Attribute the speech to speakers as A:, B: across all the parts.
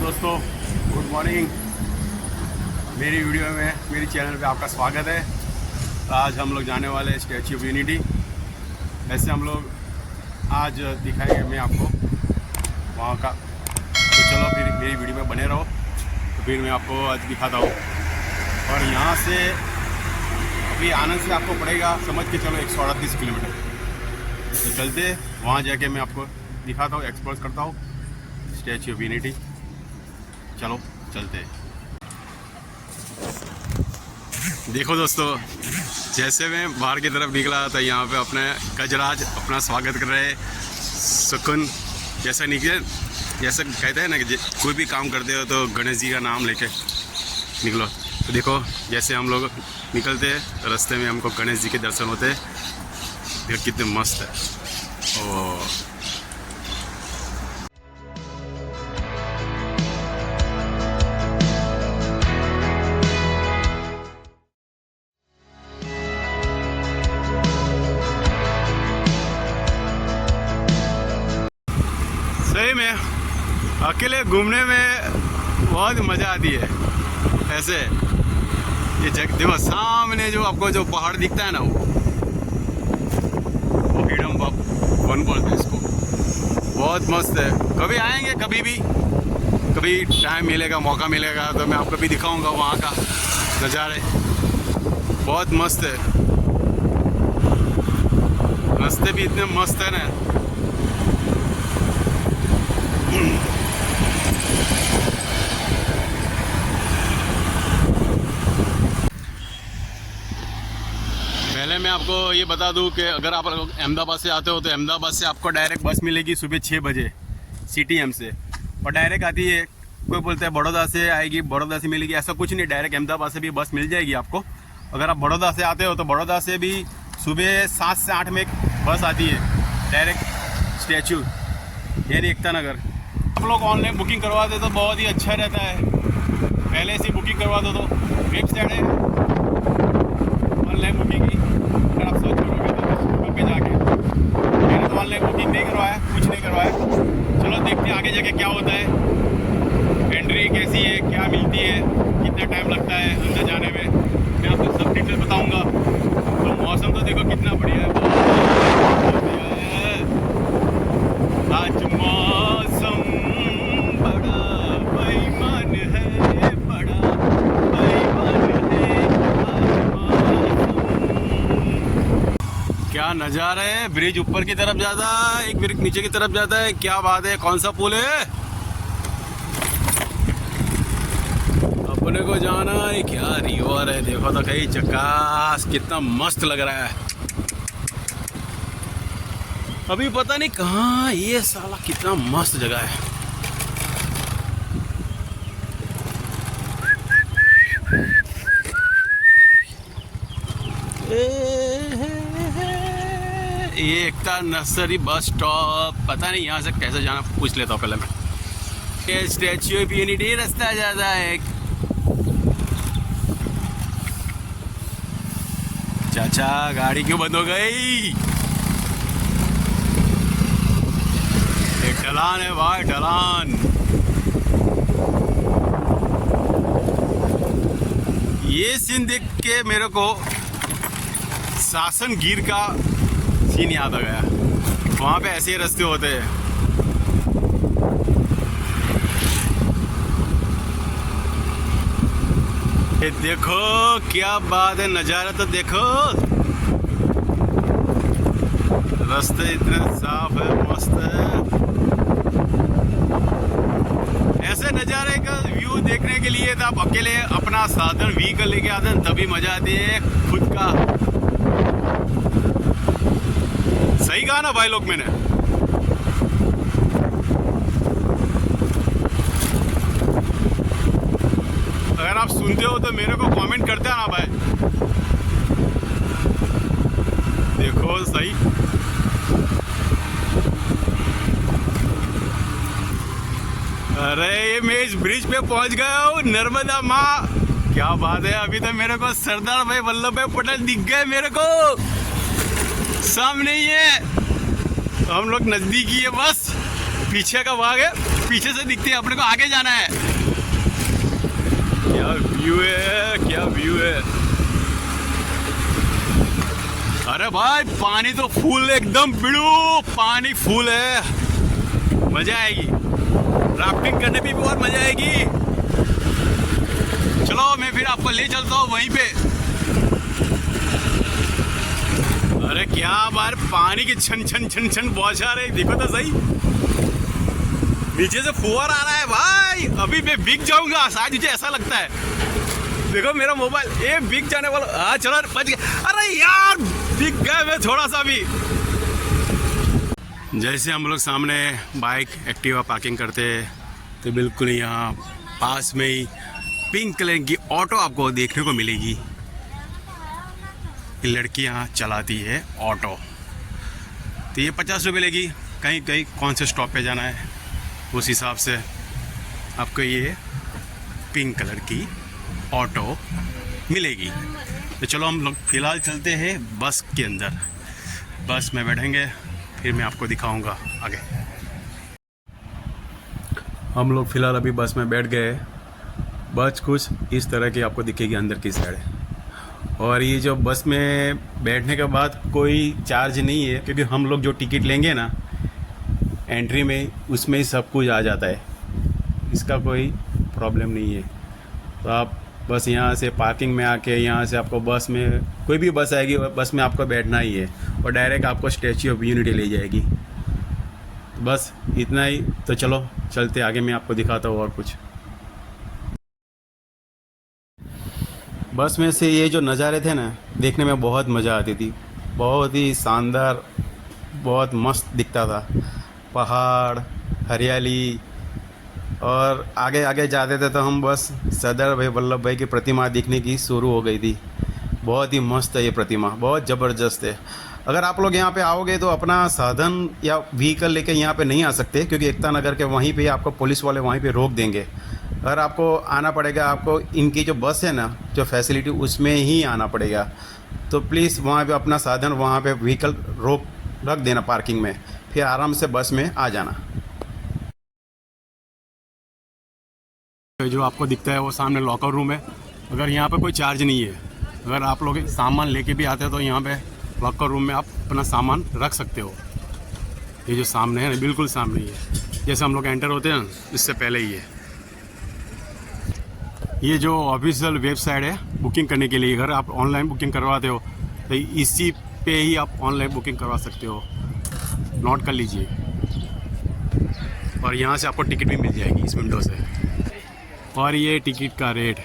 A: दोस्तों, good morning. मेरी video में, मेरी चैनल पे आपका स्वागत है। आज हम लोग जाने वाले हैं स्टैच्यू ऑफ यूनिटी। ऐसे हम लोग आज दिखाएंगे मैं आपको वहाँ का। तो चलो फिर मेरी वीडियो में बने रहो, तो फिर मैं आपको आज दिखाता हूँ। और यहाँ से अभी आनंद से आपको पड़ेगा, समझ के चलो, 138 किलोमीटर। तो चलते वहाँ जाके मैं आपको दिखाता हूँ, एक्सप्लोर करता हूँ स्टैच्यू ऑफ यूनिटी। चलो चलते हैं। देखो दोस्तों, जैसे मैं बाहर की तरफ निकला था, यहाँ पे अपने गजराज अपना स्वागत कर रहे हैं। सुकून जैसा निकले, जैसे कहते हैं ना कि कोई भी काम करते हो तो गणेश जी का नाम लेके निकलो। तो देखो, जैसे हम लोग निकलते हैं रास्ते में हमको गणेश जी के दर्शन होते हैं। देखो कितने मस्त है। ओ सही में अकेले घूमने में बहुत मज़ा आती है। ऐसे ये जगह देखो, सामने जो आपको जो पहाड़ दिखता है ना, वो हिडम्बा वन बोलते हैं इसको। बहुत मस्त है। कभी आएंगे, कभी टाइम मिलेगा, मौका मिलेगा तो मैं आपको भी दिखाऊंगा वहाँ का नज़ारे। बहुत मस्त है, रास्ते भी इतने मस्त है ना। पहले मैं आपको ये बता दूं कि अगर आप अहमदाबाद से आते हो तो अहमदाबाद से आपको डायरेक्ट बस मिलेगी सुबह 6 बजे CTM से, और डायरेक्ट आती है। कोई बोलता है बड़ौदा से आएगी, बड़ौदा से मिलेगी, ऐसा कुछ नहीं। डायरेक्ट अहमदाबाद से भी बस मिल जाएगी आपको। अगर आप बड़ौदा से आते हो तो बड़ौदा से भी सुबह 7 से 8 में एक बस आती है डायरेक्ट स्टैच्यू, यानी एकता नगर। आप लोग ऑनलाइन बुकिंग करवा दे तो बहुत ही अच्छा रहता है। पहले से बुकिंग करवा दो तो वेबसाइट है ऑनलाइन बुकिंग की, अगर आप सर्च करोगे तो गूगल पे जाके। मैंने तो ऑनलाइन बुकिंग नहीं करवाया, कुछ नहीं करवाया। चलो देखते हैं आगे जाके क्या होता है, एंट्री कैसी है, क्या मिलती है, कितना टाइम लगता है अंदर जाने में, मैं आपको सब डिटेल बताऊँगा। तो मौसम तो देखो कितना बढ़िया है, आज मौसम बड़ा बेईमान है, बड़ा बेईमान है क्या नज़ारा है। ब्रिज ऊपर की तरफ जाता है, एक ब्रिज नीचे की तरफ जाता है। क्या बात है। कौन सा पुल है? अपने को जाना है क्या रिवर है। देखो तो कहीं चकास, कितना मस्त लग रहा है। अभी पता नहीं कहाँ, ये साला कितना मस्त जगह है। ये एकता नर्सरी बस स्टॉप, पता नहीं यहाँ से कैसे जाना, पूछ लेता हूँ पहले मैं। ये स्टैच्यू ऑफ यूनिटी रास्ता जाता है। चाचा गाड़ी क्यों बंद हो गई? एक ढलान है भाई, ढलान। ये सीन देख के मेरे को सासन गिर का सीन याद आ गया। वहाँ पे ऐसे ही रास्ते होते हैं। ये देखो क्या बात है, नज़ारा तो देखो। रास्ते इतने साफ है, मस्त है। ऐसे नज़ारे का व्यू देखने के लिए तो आप अकेले अपना साधन व्हीकल लेके आते हैं, तभी मजा आती है। खुद का सही कहा ना भाई लोग मैंने। अगर आप सुनते हो तो मेरे को कमेंट करते हैं ना भाई। देखो सही, अरे मैं इस ब्रिज पे पहुंच गया हूँ, नर्मदा माँ। क्या बात है। अभी तो मेरे को सरदार भाई वल्लभ भाई पटेल दिख गए मेरे को सामने ही है। तो हम लोग नजदीकी है बस। पीछे का भाग है, पीछे से दिखते हैं, अपने को आगे जाना है। क्या व्यू है, क्या व्यू है। अरे भाई पानी तो फुल एकदम बिड़ू, पानी फुल है, मजा आएगी। राफ्टिंग करने में भी बहुत मजा आएगी। चलो मैं फिर आपको ले चलता हूँ वहीं पे। अरे क्या बार पानी की छन छन छन छन बौछार है, देखो तो सही। नीचे से फुहारा आ रहा है भाई, अभी मैं भीग जाऊंगा शायद, मुझे ऐसा लगता है। देखो मेरा मोबाइल ये भीग जाने वाला। हाँ चलो बच गया। अरे यार भीग गया मैं थोड़ा सा भी। जैसे हम लोग सामने बाइक एक्टिवा पार्किंग करते हैं तो बिल्कुल यहाँ पास में ही पिंक कलर की ऑटो आपको देखने को मिलेगी। ये लड़की यहाँ चलाती है ऑटो। तो ये 50 रुपये लेगी। कहीं कहीं कौन से स्टॉप पे जाना है उस हिसाब से आपको ये पिंक कलर की ऑटो मिलेगी। तो चलो हम लोग फ़िलहाल चलते हैं बस के अंदर। बस में बैठेंगे फिर मैं आपको दिखाऊंगा आगे। हम लोग फ़िलहाल अभी बस में बैठ गए। बस कुछ इस तरह की आपको दिखेगी अंदर की साइड। और ये जो बस में बैठने के बाद कोई चार्ज नहीं है, क्योंकि हम लोग जो टिकट लेंगे ना एंट्री में, उसमें ही सब कुछ आ जाता है। इसका कोई प्रॉब्लम नहीं है। तो आप बस यहाँ से पार्किंग में आके यहाँ से आपको बस में कोई भी बस आएगी, बस में आपको बैठना ही है और डायरेक्ट आपको स्टैच्यू ऑफ यूनिटी ले जाएगी। बस इतना ही। तो चलो चलते आगे, मैं आपको दिखाता हूँ और कुछ। बस में से ये जो नज़ारे थे ना, देखने में बहुत मज़ा आती थी। बहुत ही शानदार, बहुत मस्त दिखता था। पहाड़, हरियाली, और आगे आगे जाते थे तो हम बस सरदार भाई वल्लभ भाई की प्रतिमा दिखने की शुरू हो गई थी। बहुत ही मस्त है ये प्रतिमा, बहुत ज़बरदस्त है। अगर आप लोग यहाँ पे आओगे तो अपना साधन या व्हीकल लेके यहाँ पे नहीं आ सकते, क्योंकि एकता नगर के वहीं पे आपको पुलिस वाले वहीं पे रोक देंगे। अगर आपको आना पड़ेगा, आपको इनकी जो बस है ना, जो फैसिलिटी, उसमें ही आना पड़ेगा। तो प्लीज़ वहाँ पे अपना साधन, वहाँ पे व्हीकल रख देना पार्किंग में, फिर आराम से बस में आ जाना। जो आपको दिखता है वो सामने लॉकर रूम है। अगर यहाँ पे कोई चार्ज नहीं है, अगर आप लोग सामान लेके भी आते हैं तो यहाँ पे लॉकर रूम में आप अपना सामान रख सकते हो। ये जो सामने है ना, बिल्कुल सामने ही है। जैसे हम लोग एंटर होते हैं इससे पहले ही है। ये जो ऑफिशियल वेबसाइट है बुकिंग करने के लिए, अगर आप ऑनलाइन बुकिंग करवाते हो तो इसी पे ही आप ऑनलाइन बुकिंग करवा सकते हो। नोट कर लीजिए। और यहाँ से आपको टिकट भी मिल जाएगी इस विंडो से। और ये टिकट का रेट,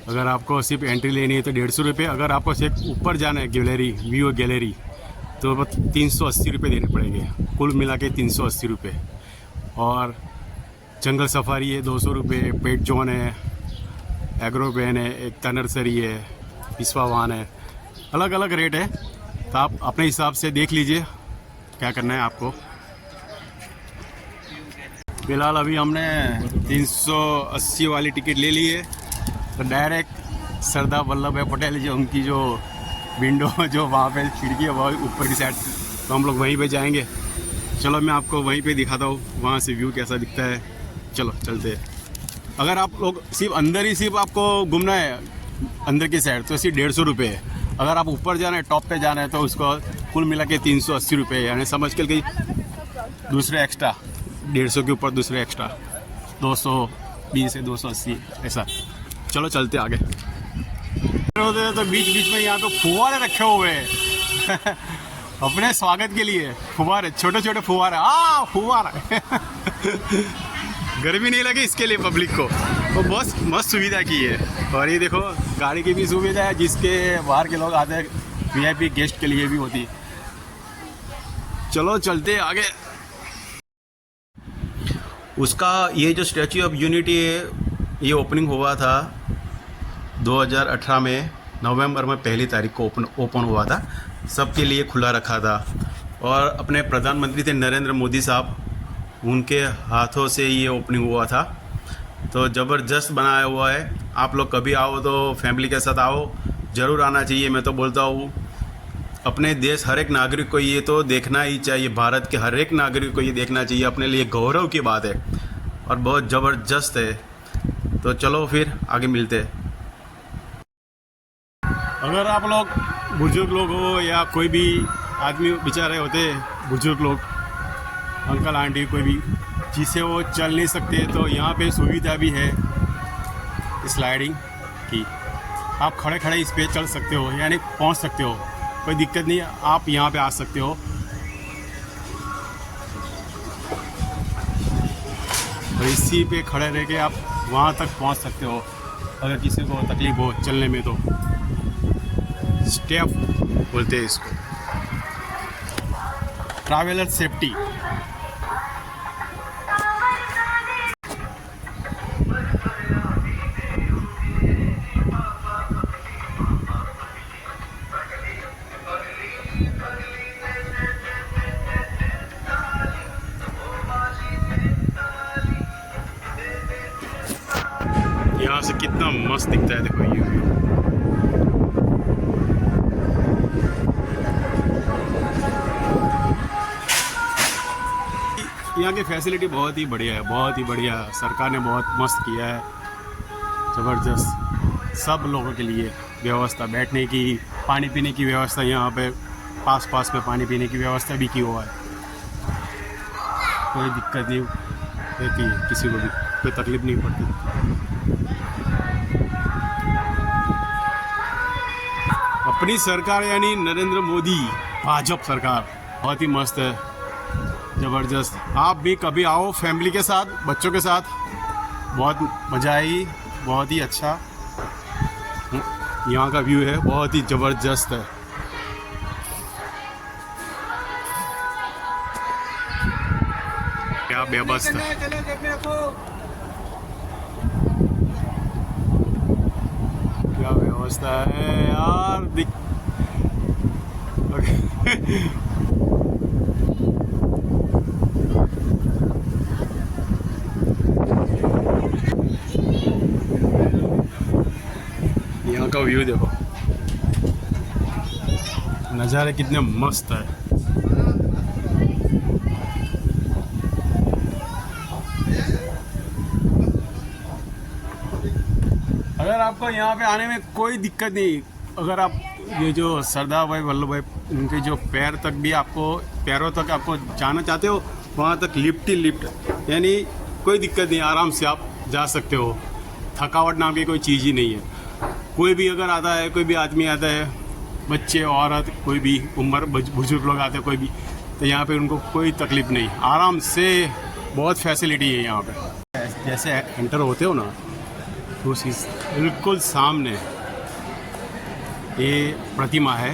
A: अगर आपको सिर्फ एंट्री लेनी है तो 150 रुपये। अगर आपको सिर्फ ऊपर जाना है गैलरी, व्यू गैलरी, तो 380 रुपये देने पड़ेंगे। कुल मिला के 380 रुपये। और जंगल सफारी है 200 रुपये, पेट जोन है, एग्रोवेन है, एकता नर्सरी है, पिस्वावान है, अलग अलग रेट है। तो आप अपने हिसाब से देख लीजिए क्या करना है आपको। फिलहाल अभी हमने 380 वाली टिकट ले ली है, तो डायरेक्ट सरदार वल्लभ भाई पटेल जो उनकी जो विंडो जो वहाँ पे खिड़की है वो ऊपर की साइड, तो हम लोग वहीं पे जाएंगे। चलो मैं आपको वहीं पे दिखाता हूँ वहाँ से व्यू कैसा दिखता है। चलो चलते हैं। अगर आप लोग सिर्फ अंदर ही सिर्फ आपको घूमना है अंदर की साइड तो सिर्फ 150 रुपये है। अगर आप ऊपर जाना है, टॉप पे जाना है, तो उसको कुल मिला के 380 रुपये, यानी समझ के कि दूसरे एक्स्ट्रा 150 के ऊपर दूसरे एक्स्ट्रा 220 से 280 ऐसा। चलो चलते आगे। तो बीच बीच में यहाँ तो फुवारे रखे हुए हैं अपने स्वागत के लिए। फुवारे, छोटे छोटे फुवारे, फुवारा गर्मी नहीं लगी इसके लिए पब्लिक को, तो बहुत मस्त सुविधा की है। और ये देखो गाड़ी की भी सुविधा है, जिसके बाहर के लोग आते हैं वीआईपी गेस्ट के लिए भी होती। चलो चलते आगे। उसका ये जो स्टैच्यू ऑफ यूनिटी है, ये ओपनिंग हुआ था 2018 में नवंबर में 1 तारीख को ओपन हुआ था। सबके लिए खुला रखा था। और अपने प्रधानमंत्री थे नरेंद्र मोदी साहब, उनके हाथों से ये ओपनिंग हुआ था। तो ज़बरदस्त बनाया हुआ है। आप लोग कभी आओ तो फैमिली के साथ आओ, ज़रूर आना चाहिए। मैं तो बोलता हूँ अपने देश हर एक नागरिक को ये तो देखना ही चाहिए, भारत के हर एक नागरिक को ये देखना चाहिए, अपने लिए गौरव की बात है और बहुत ज़बरदस्त है। तो चलो फिर आगे मिलते हैं। अगर आप लोग बुजुर्ग लोग हो या कोई भी आदमी बेचारे होते बुजुर्ग लोग, अंकल आंटी कोई भी, जिससे वो चल नहीं सकते, तो यहाँ पे सुविधा भी है स्लाइडिंग की। आप खड़े खड़े इस पे चल सकते हो, यानी पहुँच सकते हो, कोई दिक्कत नहीं, आप यहाँ पे आ सकते हो। और इसी पे खड़े रह के आप वहाँ तक पहुँच सकते हो अगर किसी को तकलीफ हो चलने में। तो स्टेप बोलते हैं इसको, ट्रैवलर सेफ्टी। यहाँ से कितना मस्त दिखता है, देखो ये। यहाँ की फैसिलिटी बहुत ही बढ़िया है, बहुत ही बढ़िया। सरकार ने बहुत मस्त किया है, ज़बरदस्त। सब लोगों के लिए व्यवस्था, बैठने की, पानी पीने की व्यवस्था, यहाँ पे पास में पानी पीने की व्यवस्था भी की हुआ है। कोई दिक्कत नहीं रहती है, किसी को भी कोई तकलीफ नहीं पड़ती। अपनी सरकार यानी नरेंद्र मोदी भाजपा सरकार बहुत ही मस्त है, ज़बरदस्त। आप भी कभी आओ फैमिली के साथ, बच्चों के साथ, बहुत मज़ा आई, बहुत ही अच्छा। यहाँ का व्यू है, बहुत ही ज़बरदस्त है। क्या व्यवस्था, क्या व्यवस्था है यार। यहाँ का व्यू देखो, नज़ारे कितने मस्त है। अगर आपको यहाँ पे आने में कोई दिक्कत नहीं, अगर आप ये जो सरदार भाई वल्लभ भाई उनके जो पैर तक भी आपको, पैरों तक आपको जाना चाहते हो, वहाँ तक लिफ्ट ही लिफ्ट, यानी कोई दिक्कत नहीं, आराम से आप जा सकते हो। थकावट नाम की कोई चीज़ ही नहीं है। कोई भी अगर आता है, कोई भी आदमी आता है, बच्चे, औरत, कोई भी उम्र, बुजुर्ग लोग आते हैं कोई भी, तो यहाँ पे उनको कोई तकलीफ़ नहीं, आराम से, बहुत फैसिलिटी है यहाँ पे। जैसे एंटर होते हो ना, तो उसी बिल्कुल सामने ये प्रतिमा है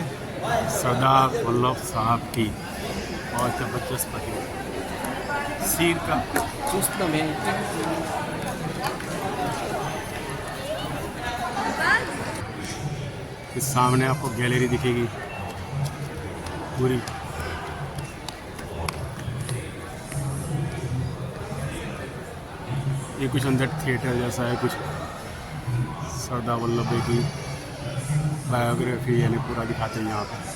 A: सरदार वल्लभ साहब की, और ज़बरदस्त प्रतिमा सिर का। इस सामने आपको गैलरी दिखेगी पूरी। ये कुछ अंदर थिएटर जैसा है, कुछ सरदार वल्लभ भाई की बायोग्राफी यानी पूरा दिखाते हैं यहाँ पर।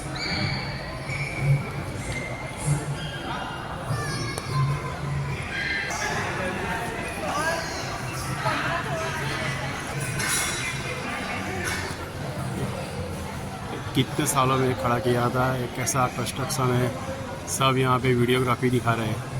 A: कितने सालों में खड़ा किया था, एक कैसा कंस्ट्रक्शन है, सब यहाँ पे वीडियोग्राफी दिखा रहे हैं।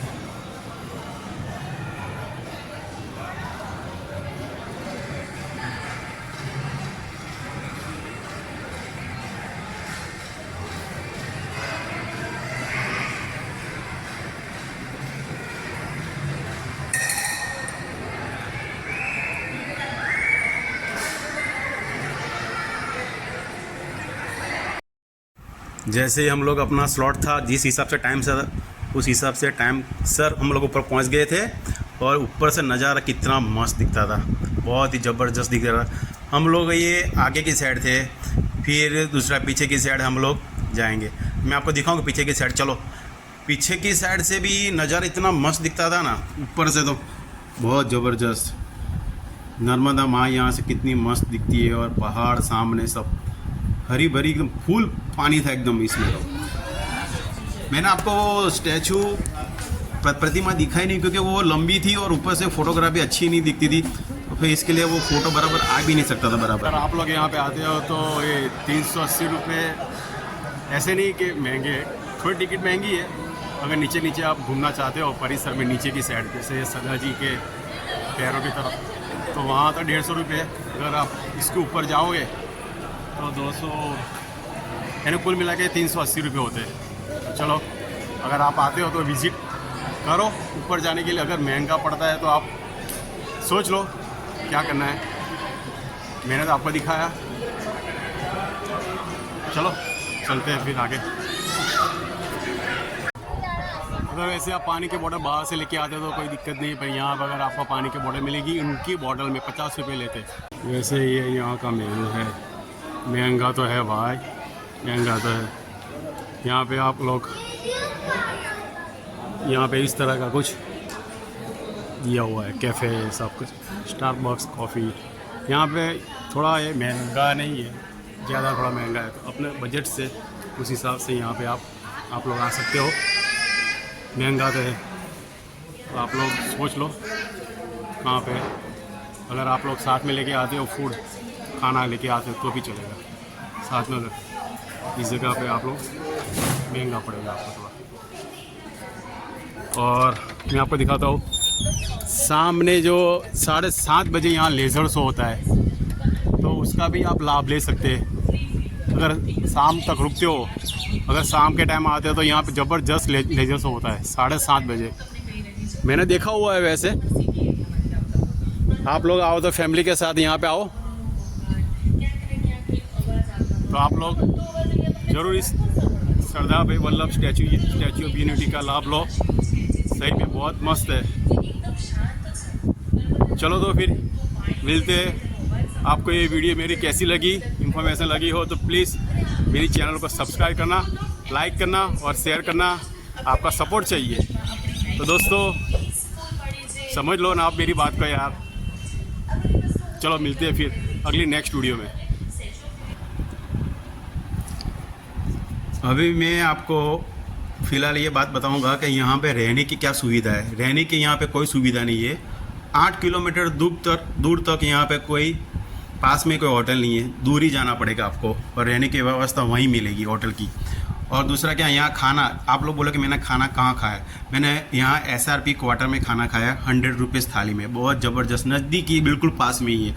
A: जैसे ही हम लोग अपना स्लॉट था, जिस हिसाब से टाइम सर, उस हिसाब से टाइम सर हम लोग ऊपर पहुंच गए थे, और ऊपर से नज़ारा कितना मस्त दिखता था, बहुत ही ज़बरदस्त दिख रहा था। हम लोग ये आगे की साइड थे, फिर दूसरा पीछे की साइड हम लोग जाएंगे। मैं आपको दिखाऊंगा पीछे की साइड। चलो, पीछे की साइड से भी नज़ारा इतना मस्त दिखता था ना, ऊपर से तो बहुत ज़बरदस्त। नर्मदा माँ यहाँ से कितनी मस्त दिखती है, और पहाड़ सामने सब
B: हरी भरी एकदम फुल पानी था एकदम इसमें। तो मैंने आपको वो स्टैचू प्रतिमा दिखाई नहीं क्योंकि वो लंबी थी और ऊपर से फोटोग्राफी अच्छी नहीं दिखती थी, तो फिर इसके लिए वो फोटो बराबर आ भी नहीं सकता था बराबर।
A: अगर आप लोग यहाँ पे आते हो तो ये 380 रुपये, ऐसे नहीं कि महंगे, थोड़ी टिकट महंगी है। अगर नीचे नीचे आप घूमना चाहते हो परिसर में नीचे की साइड पे से सदा जी के पैरों की तरफ, तो वहाँ तो 150 रुपये। अगर आप इसके ऊपर जाओगे तो 200, यानी कुल मिला के 380 रुपये होते हैं। चलो अगर आप आते हो तो विज़िट करो ऊपर जाने के लिए। अगर महंगा पड़ता है तो आप सोच लो क्या करना है। मैंने तो आपको दिखाया, चलो चलते हैं फिर आगे। अगर वैसे आप पानी के बोतल बाहर से लेके आते हो तो कोई दिक्कत नहीं, पर यहाँ पर अगर आपको पानी की बोतल मिलेगी उनकी बोतल में 50 रुपये लेते। वैसे ये यहाँ का मेनू है, महंगा तो है भाई, महंगा तो है। यहाँ पे आप लोग यहाँ पे इस तरह का कुछ दिया हुआ है, कैफ़े सब कुछ, स्टारबक्स कॉफ़ी। यहाँ पे थोड़ा ये महंगा नहीं है, ज़्यादा थोड़ा महंगा है, तो अपने बजट से उस हिसाब से यहाँ पे आप लोग आ सकते हो। महंगा तो है, तो आप लोग सोच लो कहाँ पे। अगर आप लोग साथ में लेके आते हो फूड, खाना लेके आते हो तो भी चलेगा साथ में। अगर इस जगह पे आप लोग महंगा पड़ेगा आपको थोड़ा। और मैं आपको दिखाता हूँ सामने जो 7:30 बजे यहाँ लेज़र शो होता है, तो उसका भी आप लाभ ले सकते हैं। अगर शाम तक रुकते हो, अगर शाम के टाइम आते हो तो यहाँ पे ज़बरदस्त लेज़र शो होता है 7:30 बजे। मैंने देखा हुआ है। वैसे आप लोग आओ तो फैमिली के साथ यहाँ पे आओ, तो आप लोग ज़रूर इस सरदार भाई वल्लभ स्टैचू ऑफ यूनिटी का लाभ लो। सही में बहुत मस्त है। चलो तो फिर मिलते हैं। आपको ये वीडियो मेरी कैसी लगी, इन्फॉर्मेशन लगी हो तो प्लीज़ मेरी चैनल को सब्सक्राइब करना, लाइक करना और शेयर करना। आपका सपोर्ट चाहिए। तो दोस्तों समझ लो ना आप मेरी बात को यार। चलो मिलते हैं फिर अगली नेक्स्ट वीडियो में।
B: अभी मैं आपको फ़िलहाल ये बात बताऊंगा कि यहाँ पे रहने की क्या सुविधा है। रहने की यहाँ पे कोई सुविधा नहीं है। 8 किलोमीटर दूर तक यहाँ पे कोई पास में कोई होटल नहीं है, दूर ही जाना पड़ेगा आपको, और रहने की व्यवस्था वहीं मिलेगी होटल की। और दूसरा क्या, यहाँ खाना, आप लोग बोलो कि मैंने खाना कहाँ खाया, मैंने यहाँ SRP क्वार्टर में खाना खाया 100 रुपीज़ थाली में, बहुत ज़बरदस्त, नज़दीक ही बिल्कुल पास में ही है।